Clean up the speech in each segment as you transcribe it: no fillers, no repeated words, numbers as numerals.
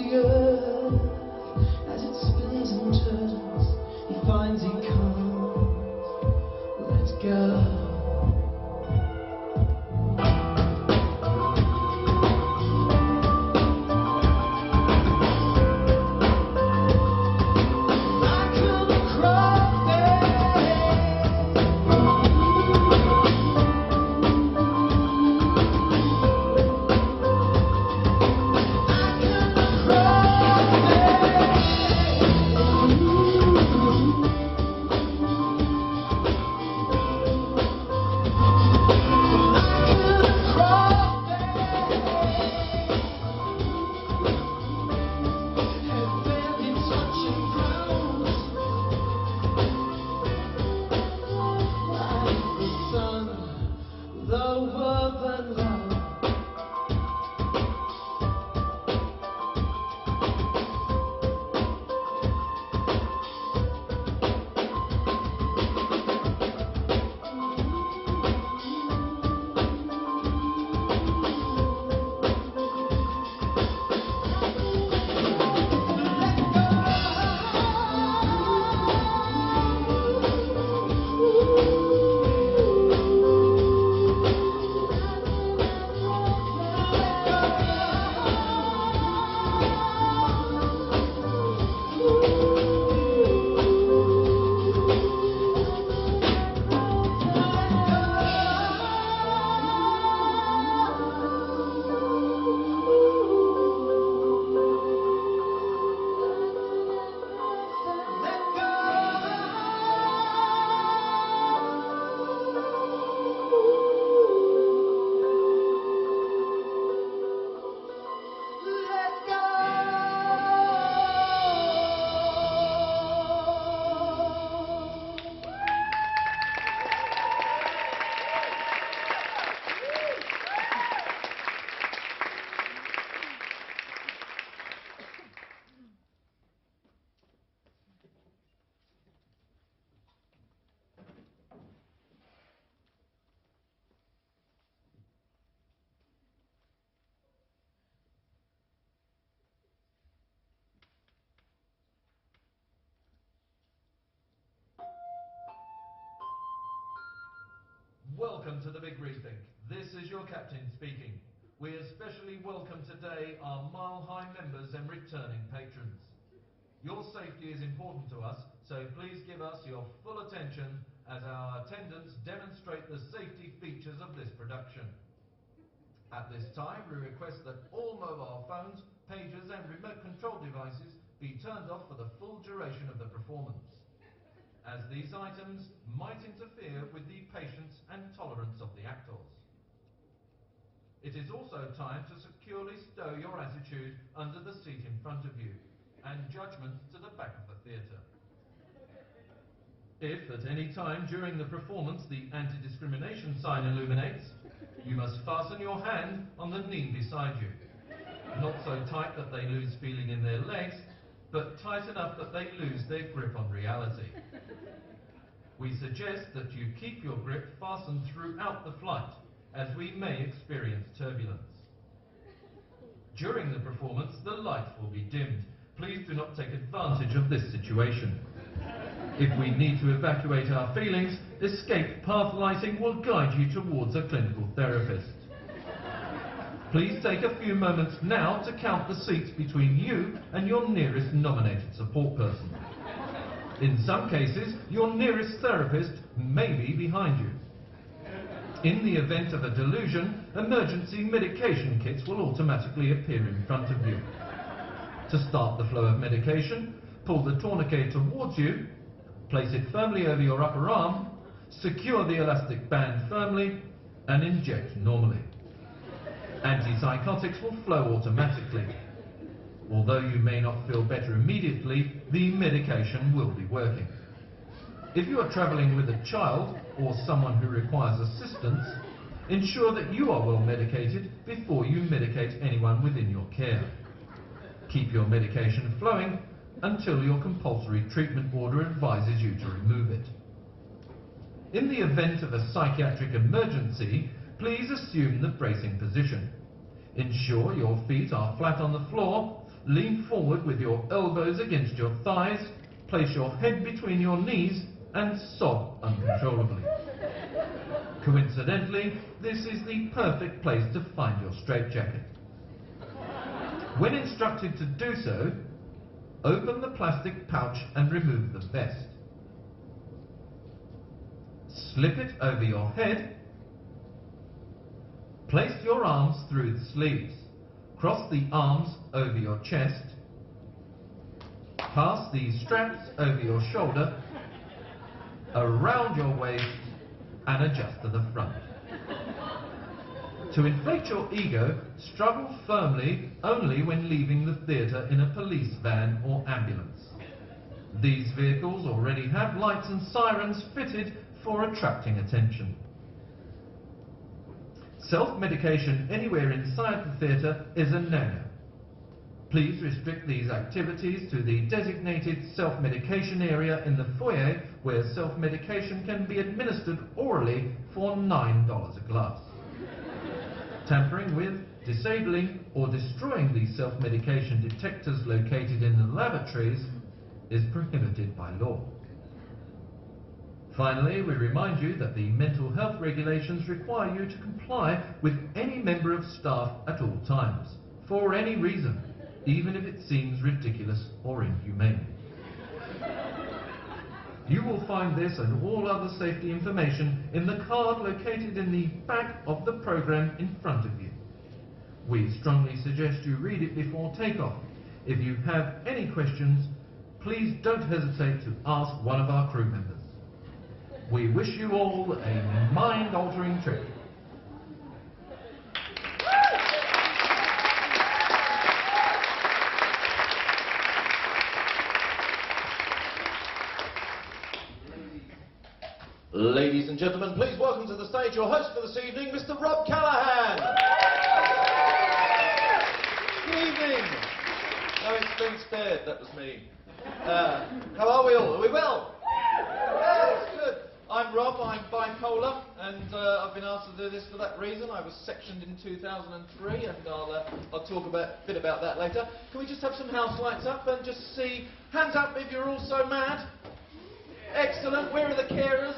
the earth as it spins and turns. He finds he can't let go. Welcome to the BigReTHINK. This is your captain speaking. We especially welcome today our Mile High members and returning patrons. Your safety is important to us, so please give us your full attention as our attendants demonstrate the safety features of this production. At this time, we request that all mobile phones, pagers and remote control devices be turned off for the full duration of the performance, as these items might interfere with the patience and tolerance of the actors. It is also time to securely stow your attitude under the seat in front of you and judgment to the back of the theatre. If at any time during the performance the anti-discrimination sign illuminates, you must fasten your hand on the knee beside you. Not so tight that they lose feeling in their legs, but tight enough that they lose their grip on reality. We suggest that you keep your grip fastened throughout the flight, as we may experience turbulence. During the performance, the lights will be dimmed. Please do not take advantage of this situation. If we need to evacuate our feelings, escape path lighting will guide you towards a clinical therapist. Please take a few moments now to count the seats between you and your nearest nominated support person. In some cases, your nearest therapist may be behind you. In the event of a delusion, emergency medication kits will automatically appear in front of you. To start the flow of medication, pull the tourniquet towards you, place it firmly over your upper arm, secure the elastic band firmly, and inject normally. Antipsychotics will flow automatically. Although you may not feel better immediately, the medication will be working. If you are travelling with a child or someone who requires assistance, ensure that you are well medicated before you medicate anyone within your care. Keep your medication flowing until your compulsory treatment order advises you to remove it. In the event of a psychiatric emergency, please assume the bracing position. Ensure your feet are flat on the floor, lean forward with your elbows against your thighs, place your head between your knees and sob uncontrollably. Coincidentally, this is the perfect place to find your straitjacket. When instructed to do so, open the plastic pouch and remove the vest. Slip it over your head. Place your arms through the sleeves. Cross the arms over your chest. Pass the straps over your shoulder, around your waist, and adjust to the front. To inflate your ego, struggle firmly only when leaving the theatre in a police van or ambulance. These vehicles already have lights and sirens fitted for attracting attention. Self-medication anywhere inside the theatre is a no-no. Please restrict these activities to the designated self-medication area in the foyer, where self-medication can be administered orally for $9 a glass. Tampering with, disabling or destroying these self-medication detectors located in the lavatories is prohibited by law. Finally, we remind you that the mental health regulations require you to comply with any member of staff at all times, for any reason, even if it seems ridiculous or inhumane. You will find this and all other safety information in the card located in the back of the programme in front of you. We strongly suggest you read it before takeoff. If you have any questions, please don't hesitate to ask one of our crew members. We wish you all a mind-altering trip. Ladies and gentlemen, please welcome to the stage your host for this evening, Mr. Rob Callahan. Good evening. No expense spared, that was me. How are we all? Are we well? Yes, good. I'm Rob, I'm bipolar, and I've been asked to do this for that reason. I was sectioned in 2003, and I'll talk a bit about that later. Can we just have some house lights up and just see, hands up if you're all so mad? Excellent, where are the carers?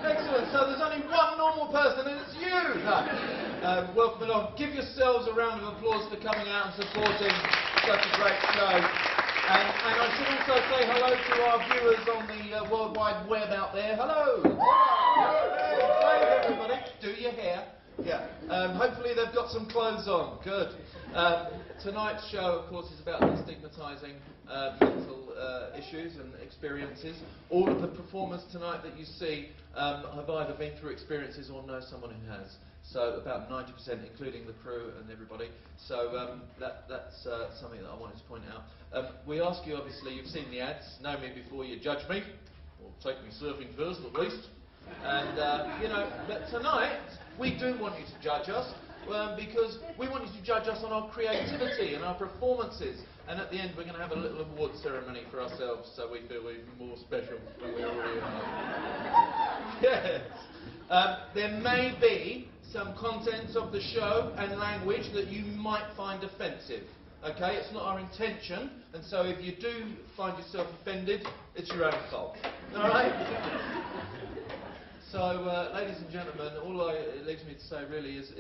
Excellent, so there's only one normal person and it's you! No. Welcome along. Give yourselves a round of applause for coming out and supporting such a great show. And I should also say hello to our viewers on the World Wide Web out there. Hello! Wave everybody. Do your hair. Yeah. Hopefully they've got some clothes on. Good. Tonight's show, of course, is about destigmatising mental issues and experiences. All of the performers tonight that you see have either been through experiences or know someone who has. So about 90%, including the crew and everybody. So that's something that I wanted to point out. We ask you, obviously, you've seen the ads. Know me before you judge me, or take me surfing first, at least. And you know, but tonight we do want you to judge us. Because we want you to judge us on our creativity and our performances. And at the end we're going to have a little award ceremony for ourselves, so we feel even more special than we already are. Yes. There may be some contents of the show and language that you might find offensive. Okay, it's not our intention, and so if you do find yourself offended, it's your own fault. All right? So, ladies and gentlemen, all it leaves me to say really is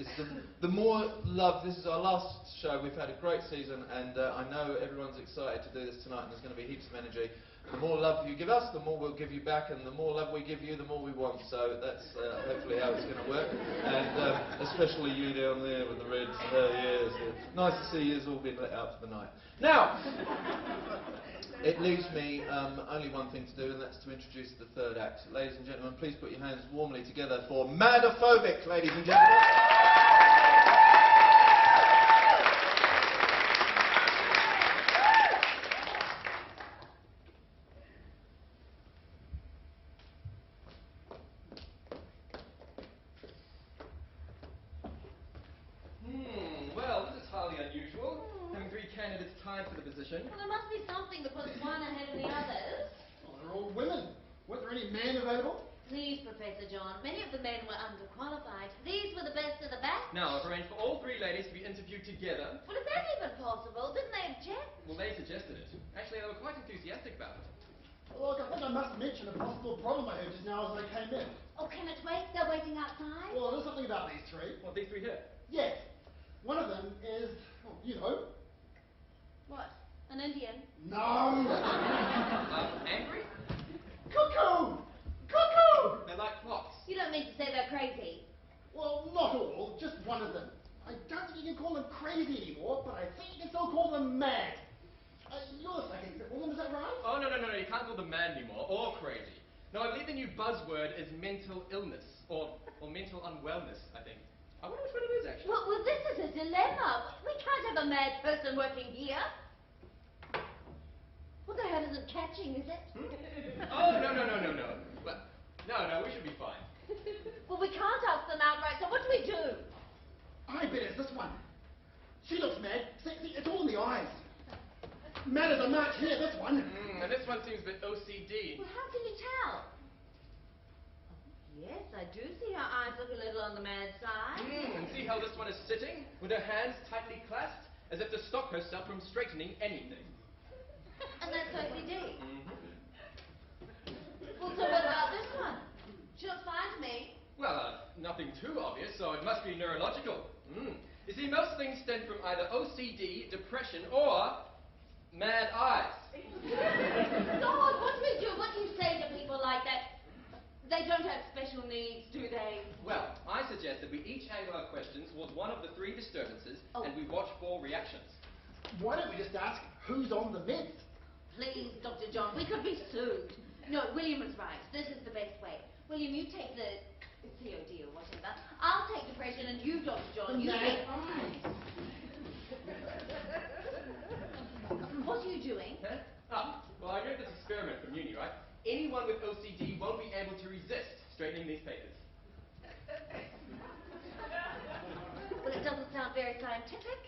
the more love. This is our last show. We've had a great season, and I know everyone's excited to do this tonight, and there's going to be heaps of energy. The more love you give us, the more we'll give you back, and the more love we give you, the more we want. So that's hopefully how it's going to work. And especially you down there with the red ears. Nice to see you all been let out for the night. Now, it leaves me only one thing to do, and that's to introduce the third act. Ladies and gentlemen, please put your hands warmly together for Madophobic, ladies and gentlemen. Well, this is highly unusual. Having 3 candidates tied for the position. Well, there must be something that puts one ahead of the others. Well, they're all women. Weren't there any men available? Please, Professor John, many of the men were underqualified. These were the best of the best. Now, I've arranged for all 3 ladies to be interviewed together. Well, is that even possible? Didn't they object? Well, they suggested it. Actually, they were quite enthusiastic about it. Look, I think I must mention a possible problem I heard just now as I came in. Oh, can it wait? They're waiting outside? Well, there's something about these three. Well, these three here. Yes. One of them is, well, you know. What? An Indian? No! Angry? Cuckoo! Cuckoo! They're like clocks. You don't mean to say they're crazy? Well, not all, just one of them. I don't think you can call them crazy anymore, but I think you can still call them mad. You're the second woman, is that right? Oh, no, you can't call them mad anymore, or crazy. No, I believe the new buzzword is mental illness, or mental unwellness, I think. I wonder which one it is, actually. Well, this is a dilemma. We can't have a mad person working here. Well, the head isn't catching, is it? Oh, no. Well, no, we should be fine. Well, we can't ask them outright, so what do we do? I bet it's this one. She looks mad. See, it's all in the eyes. Mad as a march here, this one. And this one seems a bit OCD. Well, how can you tell? Yes, I do see her eyes look a little on the mad side. And see how this one is sitting, with her hands tightly clasped, as if to stop herself from straightening anything. And that's OCD. Well, so what about this one? She looks fine to me. Well, nothing too obvious, so it must be neurological. You see, most things stem from either OCD, depression, or mad eyes. God, what do we do? What do you say to people like that? They don't have special needs, do they? Well, I suggest that we each angle our questions towards one of the three disturbances, and we watch for reactions. Why don't we just ask who's on the meds? Please, Dr. John, we could be sued. No, William is right. This is the best way. William, you take the COD or whatever. I'll take depression, and you, Dr. John, you take... What are you doing? Well, I read this experiment from uni, right? Anyone with OCD won't be able to resist straightening these papers. Well, it doesn't sound very scientific.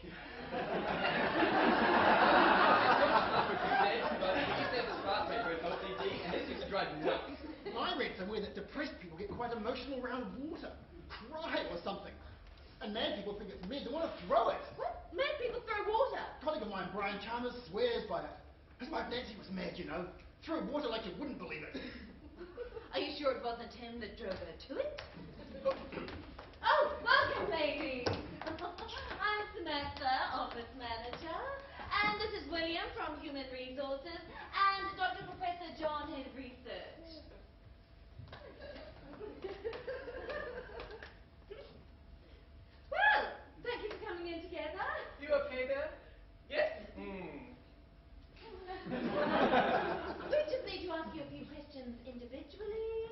But we used to have this class paper with OCD, and this used to drive me nuts. I read somewhere that depressed people get quite emotional around water, cry or something. And mad people think it's mad, they want to throw it. What? Mad people throw water? A colleague of mine, Brian Chalmers, swears by it. His wife Nancy was mad, you know. Threw water like you wouldn't believe it. Are you sure it wasn't him that drove her to it? Oh, welcome, ladies. I'm Samantha, office manager. And this is William from Human Resources. And Dr. Professor John, head of research. Well, thank you for coming in together. You okay there? Yes? We just need to ask you a few questions individually.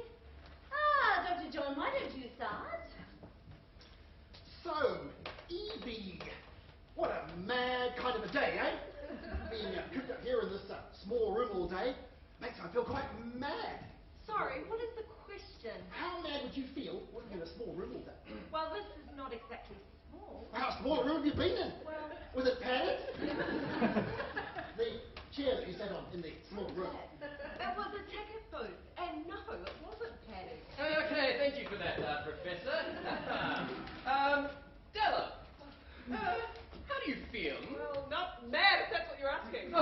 Dr. John, why don't you start? So, Evie, what a mad kind of a day, eh? Being cooped up here in this small room all day makes me feel quite mad. Sorry, what is the question? How mad would you feel working in a small room all day? Well, this is not exactly small. How small a room have you been in? Well, Was it padded? The chair that you sat on in the small room. that was a ticket booth, and no, it wasn't padded. Okay, thank you for that, Professor. Della, how do you feel? Well, not mad, if that's what you're asking. No,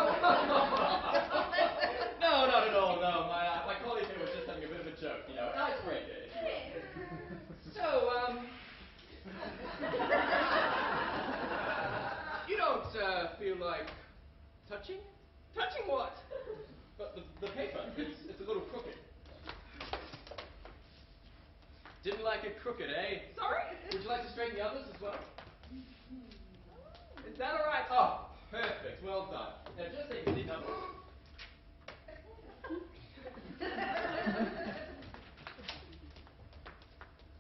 not at all, no. My colleague here was just having a bit of a joke, you know, an icebreaker, if you will. So, you don't feel like touching? Touching what? But the paper, it's a little crooked. Didn't like it crooked, eh? Sorry? Would you like to straighten the others as well? Is that all right? Oh, perfect. Well done. Now, just take a seat now.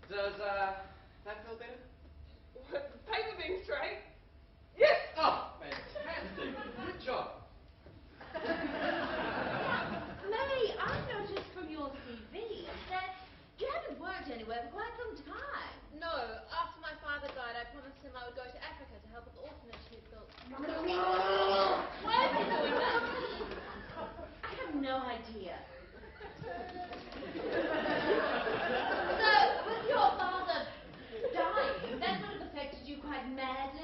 Does that feel better? What, the paper being straight? Yes! Oh, fantastic. Good job. May, I've noticed from your CV that you haven't worked anywhere for quite some time. No, after my father died, I promised him I would go to Africa to help with the orphanage he'd built. Why are you doing that? I have no idea. So, with your father dying, that would have affected you quite madly.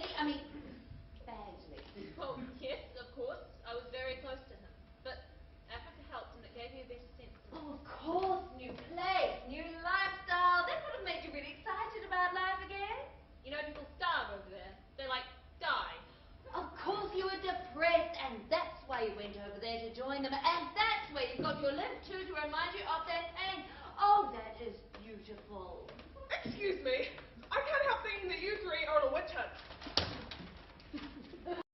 new place, new lifestyle. That would have made you really excited about life again. You know, people starve over there. They, like, die. Of course you were depressed, and that's why you went over there to join them. And that's where you got your limp too, to remind you of that pain. Oh, that is beautiful. Excuse me. I can't help thinking that you three are a witch hunt.